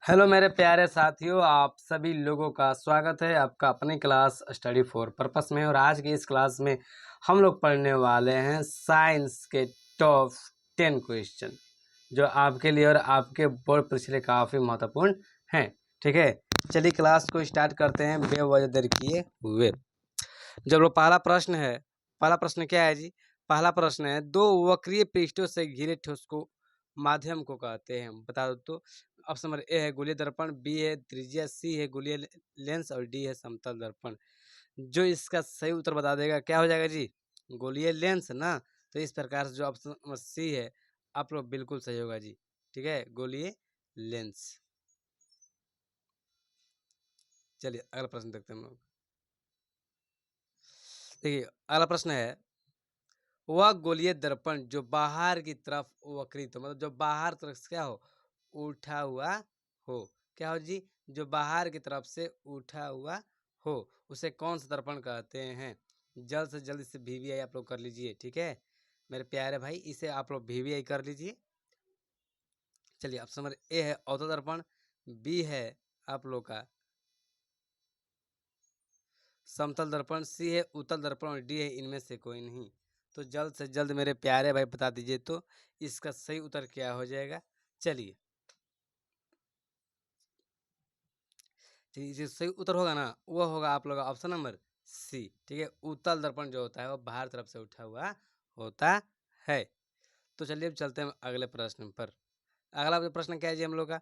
Hello मेरे प्यारे साथियों, आप सभी लोगों का स्वागत है आपका अपनी क्लास स्टडी फॉर पर्पस में। और आज की इस क्लास में हम लोग पढ़ने वाले हैं साइंस के टॉप 10 क्वेश्चन जो आपके लिए और आपके बोर्ड परीक्षा के लिए काफ़ी महत्वपूर्ण हैं। ठीक है, चलिए क्लास को स्टार्ट करते हैं बेवजह देर किए हुए। जब वो पहला प्रश्न क्या है जी? पहला प्रश्न है, दो वक्रीय पृष्ठों से घिरे ठोस को माध्यम को कहते हैं, बता दो तो। ऑप्शन नंबर ए है गोलीय दर्पण, बी है त्रिज्या, सी है गोलीय लेंस और डी है समतल दर्पण। जो इसका सही उत्तर बता देगा क्या हो जाएगा जी? गोलीय लेंस ना। तो इस प्रकार से जो ऑप्शन नंबर सी है आप लोग बिल्कुल सही होगा जी। ठीक है, गोलीय लेंस। चलिए अगला प्रश्न देखते हैं हम लोग। देखिए अगला प्रश्न है, वह गोलीय दर्पण जो बाहर की तरफ वक्रित हो, मतलब जो बाहर तरफ से क्या हो, उठा हुआ हो। क्या हो जी? जो बाहर की तरफ से उठा हुआ हो उसे कौन सा दर्पण कहते हैं? जल्द से जल्द इसे वीवीआई आप लोग कर लीजिए। ठीक है मेरे प्यारे भाई, इसे आप लोग वीवीआई कर लीजिए। चलिए ऑप्शन नंबर ए है अवतल दर्पण, बी है आप लोग का समतल दर्पण, सी है उत्तल दर्पण और डी है इनमें से कोई नहीं। तो जल्द से जल्द मेरे प्यारे भाई बता दीजिए तो इसका सही उत्तर क्या हो जाएगा। चलिए जो सही उत्तर होगा ना वो होगा आप लोग का ऑप्शन नंबर सी। ठीक है, उत्तल दर्पण जो होता है वो बाहर तरफ से उठा हुआ होता है। तो चलिए अब चलते हैं अगले प्रश्न पर। अगला प्रश्न क्या है जी हम लोग का?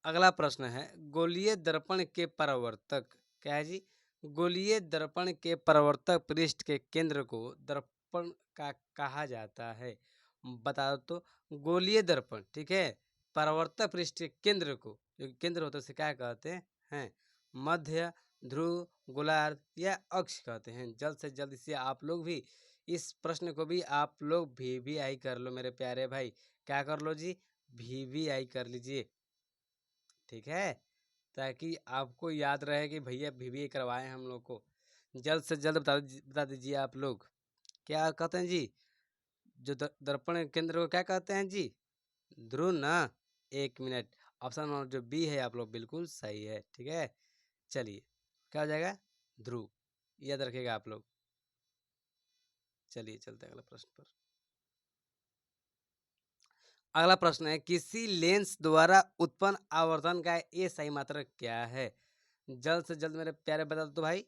अगला प्रश्न है, गोलीय दर्पण के परावर्तक क्या है जी? गोलीय दर्पण के परावर्तक पृष्ठ के केंद्र को दर्पण का कहा जाता है, बता दो तो। गोलीय दर्पण, ठीक है, परावर्तक पृष्ठ के केंद्र को, जो केंद्र होता है उसे क्या कहते हैं? मध्य, ध्रुव, गोलार्ध या अक्ष कहते हैं। जल्द से जल्द इसे आप लोग भी, इस प्रश्न को भी आप लोग भी आई कर लो मेरे प्यारे भाई। क्या कर लो जी? वीवीआई कर लीजिए। ठीक है, ताकि आपको याद रहे कि भैया वीवीआई करवाए हम लोग को। जल्द से जल्द बता दीजिए आप लोग क्या कहते हैं जी? जो दर्पण केंद्र को क्या कहते हैं जी? ध्रुव ना। एक मिनट, ऑप्शन नंबर जो बी है आप लोग बिल्कुल सही है। ठीक है, चलिए क्या हो जाएगा? ध्रुव, याद रखिएगा आप लोग। चलिए चलते हैं अगला प्रश्न पर। अगला प्रश्न है, किसी लेंस द्वारा उत्पन्न आवर्धन का ए सही मात्रक क्या है? जल्द से जल्द मेरे प्यारे बता दो तो भाई।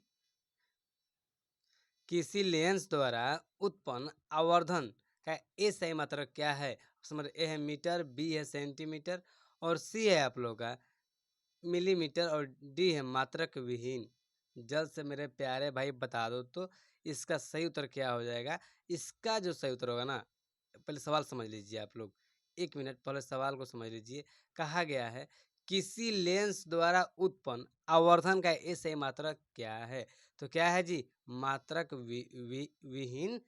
किसी लेंस द्वारा उत्पन्न आवर्धन का ए सही मात्रक क्या है? ऑप्शन नंबर ए है मीटर, बी है सेंटीमीटर और सी है आप लोग का मिलीमीटर और डी है मात्रक विहीन। जल्द से मेरे प्यारे भाई बता दो तो इसका सही उत्तर क्या हो जाएगा। इसका जो सही उत्तर होगा ना, पहले सवाल समझ लीजिए आप लोग। एक मिनट पहले सवाल को समझ लीजिए। कहा गया है किसी लेंस द्वारा उत्पन्न आवर्धन का ए सही मात्रक क्या है? तो क्या है जी? मात्रक विहीन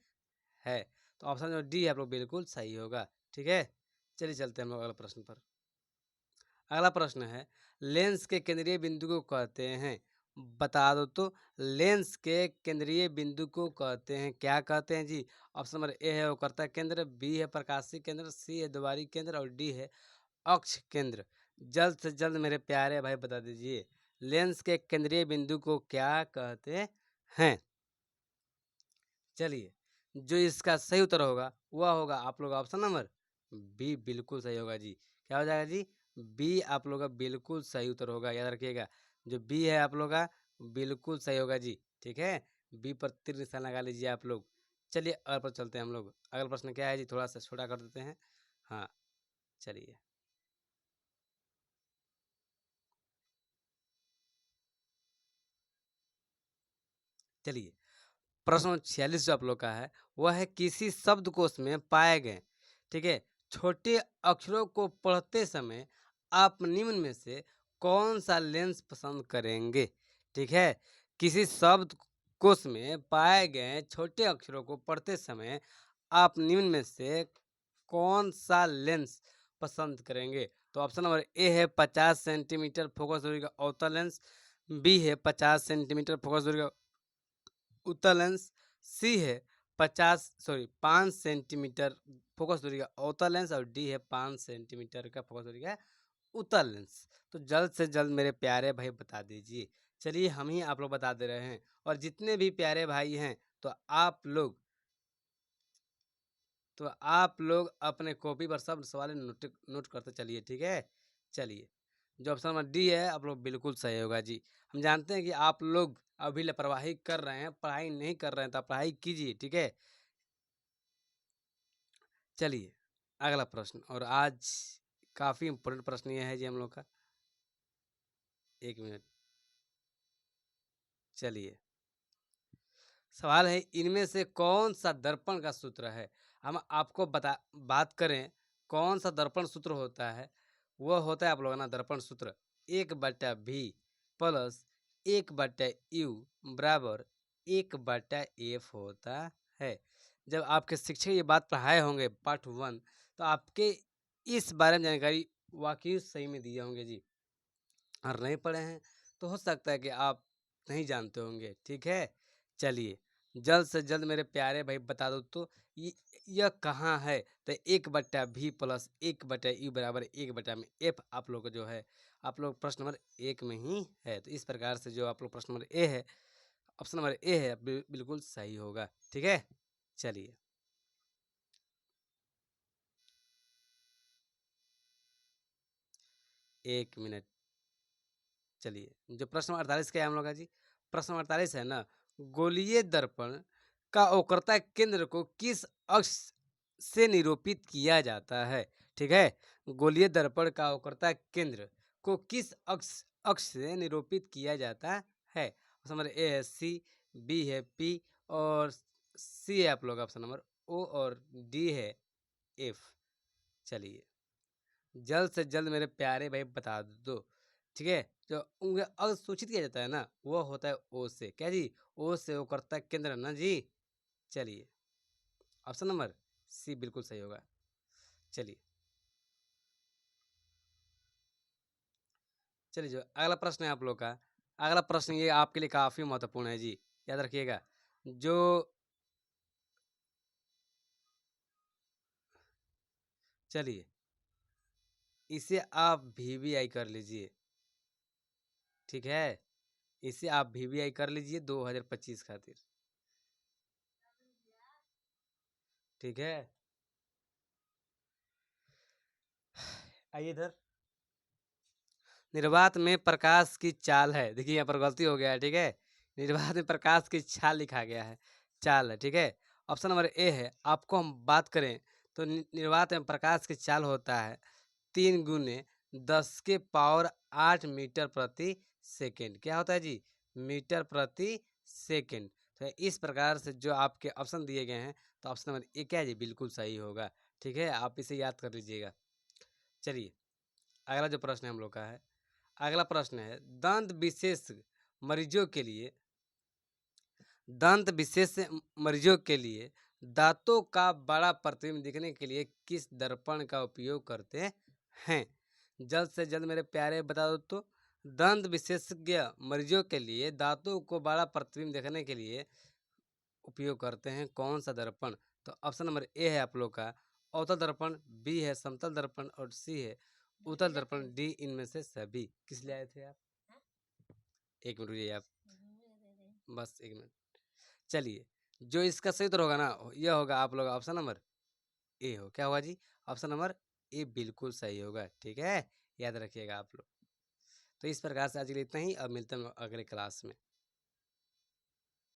है। तो ऑप्शन जो डी है आप लोग बिल्कुल सही होगा। ठीक है, चलिए चलते हैं हम लोग अगला प्रश्न पर। अगला प्रश्न है, लेंस के केंद्रीय बिंदु को कहते हैं, बता दो तो। लेंस के केंद्रीय बिंदु को कहते हैं, क्या कहते हैं जी? ऑप्शन नंबर ए है वक्रता केंद्र, बी है प्रकाशीय केंद्र, सी है द्वारी केंद्र और डी है अक्ष केंद्र। जल्द से जल्द मेरे प्यारे भाई बता दीजिए लेंस के केंद्रीय बिंदु को क्या कहते हैं। चलिए, जो इसका सही उत्तर होगा वह होगा आप लोग ऑप्शन नंबर बी, बिल्कुल सही होगा जी। क्या हो जाएगा जी? बी आप लोग का बिल्कुल सही उत्तर होगा, याद रखिएगा। जो बी है आप लोग का बिल्कुल सही होगा जी। ठीक है, बी पर तीर निशान लगा लीजिए आप लोग। चलिए अगले पर चलते हैं हम लोग। अगला प्रश्न क्या है जी? थोड़ा सा छोटा कर देते हैं। हाँ चलिए, चलिए प्रश्न 46 जो आप लोग का है वह है, किसी शब्दकोश में पाए गए, ठीक है, छोटे अक्षरों को पढ़ते समय आप निम्न में से कौन सा लेंस पसंद करेंगे? ठीक है, किसी शब्द कोश में पाए गए छोटे अक्षरों को पढ़ते समय आप निम्न में से कौन सा लेंस पसंद करेंगे? तो ऑप्शन नंबर ए है 50 सेंटीमीटर फोकस दूरी का अवतल लेंस, बी है 50 सेंटीमीटर फोकस दूरी का उत्तल लेंस, सी है 5 सेंटीमीटर फोकस दूरी का अवतल लेंस और डी है 5 सेंटीमीटर का फोकस दूरी का उत्तल लेंस। तो जल्द से जल्द मेरे प्यारे भाई बता दीजिए। चलिए हम ही आप लोग बता दे रहे हैं, और जितने भी प्यारे भाई हैं तो आप लोग अपने कॉपी पर सब सवाल नोट नोट करते चलिए, ठीक है। चलिए, जो ऑप्शन नंबर डी है आप लोग बिल्कुल सही होगा जी। हम जानते हैं कि आप लोग अभी लापरवाही कर रहे हैं, पढ़ाई नहीं कर रहे हैं, तो आप पढ़ाई कीजिए, ठीक है। चलिए अगला प्रश्न, और आज काफ़ी इम्पोर्टेंट प्रश्न ये है जी हम लोग का। 1 मिनट। चलिए, सवाल है, इनमें से कौन सा दर्पण का सूत्र है। हम आपको बात करें कौन सा दर्पण सूत्र होता है। वह होता है आप लोग ना दर्पण सूत्र 1/v प्लस 1/u बराबर 1/f होता है। जब आपके शिक्षक ये बात पढ़ाए होंगे पार्ट 1, तो आपके इस बारे में जानकारी वाकई सही में दिए होंगे जी। और नहीं पढ़े हैं तो हो सकता है कि आप नहीं जानते होंगे, ठीक है। चलिए, जल्द से जल्द मेरे प्यारे भाई बता दो तो ये यह कहाँ है। तो 1/v प्लस 1/u बराबर 1 में एफ आप लोग का जो है, आप लोग प्रश्न नंबर 1 में ही है। तो इस प्रकार से जो आप लोग प्रश्न नंबर ए है, ऑप्शन नंबर ए है, बिल्कुल सही होगा, ठीक है। चलिए, 1 मिनट। चलिए, जो प्रश्न 48 का है हम लोग का जी, प्रश्न 48 है ना, गोलीय दर्पण का वक्रता केंद्र को किस अक्ष से निरूपित किया जाता है। ठीक है, गोलीय दर्पण का वक्रता केंद्र को किस अक्ष अक्ष से निरूपित किया जाता है। ऑप्शन नंबर ए है सी, बी है पी, और सी है आप लोग ऑप्शन नंबर ओ, और डी है एफ। चलिए, जल्द से जल्द मेरे प्यारे भाई बता दो, ठीक है। जो उन्हें असूचित किया जाता है ना, वो होता है ओ से। क्या जी, ओ से वो करता है केंद्र ना जी। चलिए, ऑप्शन नंबर सी बिल्कुल सही होगा। चलिए, चलिए जो अगला प्रश्न है आप लोग का, अगला प्रश्न ये आपके लिए काफ़ी महत्वपूर्ण है जी, याद रखिएगा। जो चलिए, इसे आप वीवीआई कर लीजिए, ठीक है। इसे आप वीवीआई कर लीजिए 2025 खातिर, ठीक है। आइए इधर। निर्वात में प्रकाश की चाल है, देखिए यहाँ पर गलती हो गया है, ठीक है। निर्वात में प्रकाश की छाल लिखा गया है, चाल है, ठीक है। ऑप्शन नंबर ए है। आपको हम बात करें तो निर्वात में प्रकाश की चाल होता है 3 × 10⁸ मीटर प्रति सेकेंड। क्या होता है जी, मीटर प्रति सेकेंड। तो इस प्रकार से जो आपके ऑप्शन दिए गए हैं, तो ऑप्शन नंबर ए क्या है जी, बिल्कुल सही होगा, ठीक है। आप इसे याद कर लीजिएगा। चलिए, अगला जो प्रश्न हम लोग का है, अगला प्रश्न है, मरीजों के लिए दंत विशेष मरीजों के लिए दांतों का बड़ा प्रतिबिंब दिखने के लिए किस दर्पण का उपयोग करते हैं। जल्द से जल्द मेरे प्यारे बता दो तो, दंत विशेषज्ञ मरीजों के लिए दांतों को बड़ा प्रतिबिंब देखने के लिए उपयोग करते हैं कौन सा दर्पण। तो ऑप्शन नंबर ए है आप लोग का अवतल दर्पण, बी है समतल दर्पण, और सी है उत्तल दर्पण, डी इनमें से सभी। किस लिए आए थे आप? 1 मिनट रुकिए आप, बस 1 मिनट। चलिए, जो इसका सही उत्तर होगा ना, यह होगा आप लोग ऑप्शन नंबर ए हो। क्या होगा जी, ऑप्शन नंबर ए बिल्कुल सही होगा, ठीक है। याद रखिएगा आप लोग। तो इस प्रकार से आज के लिए इतना ही, अब मिलते हैं अगले क्लास में।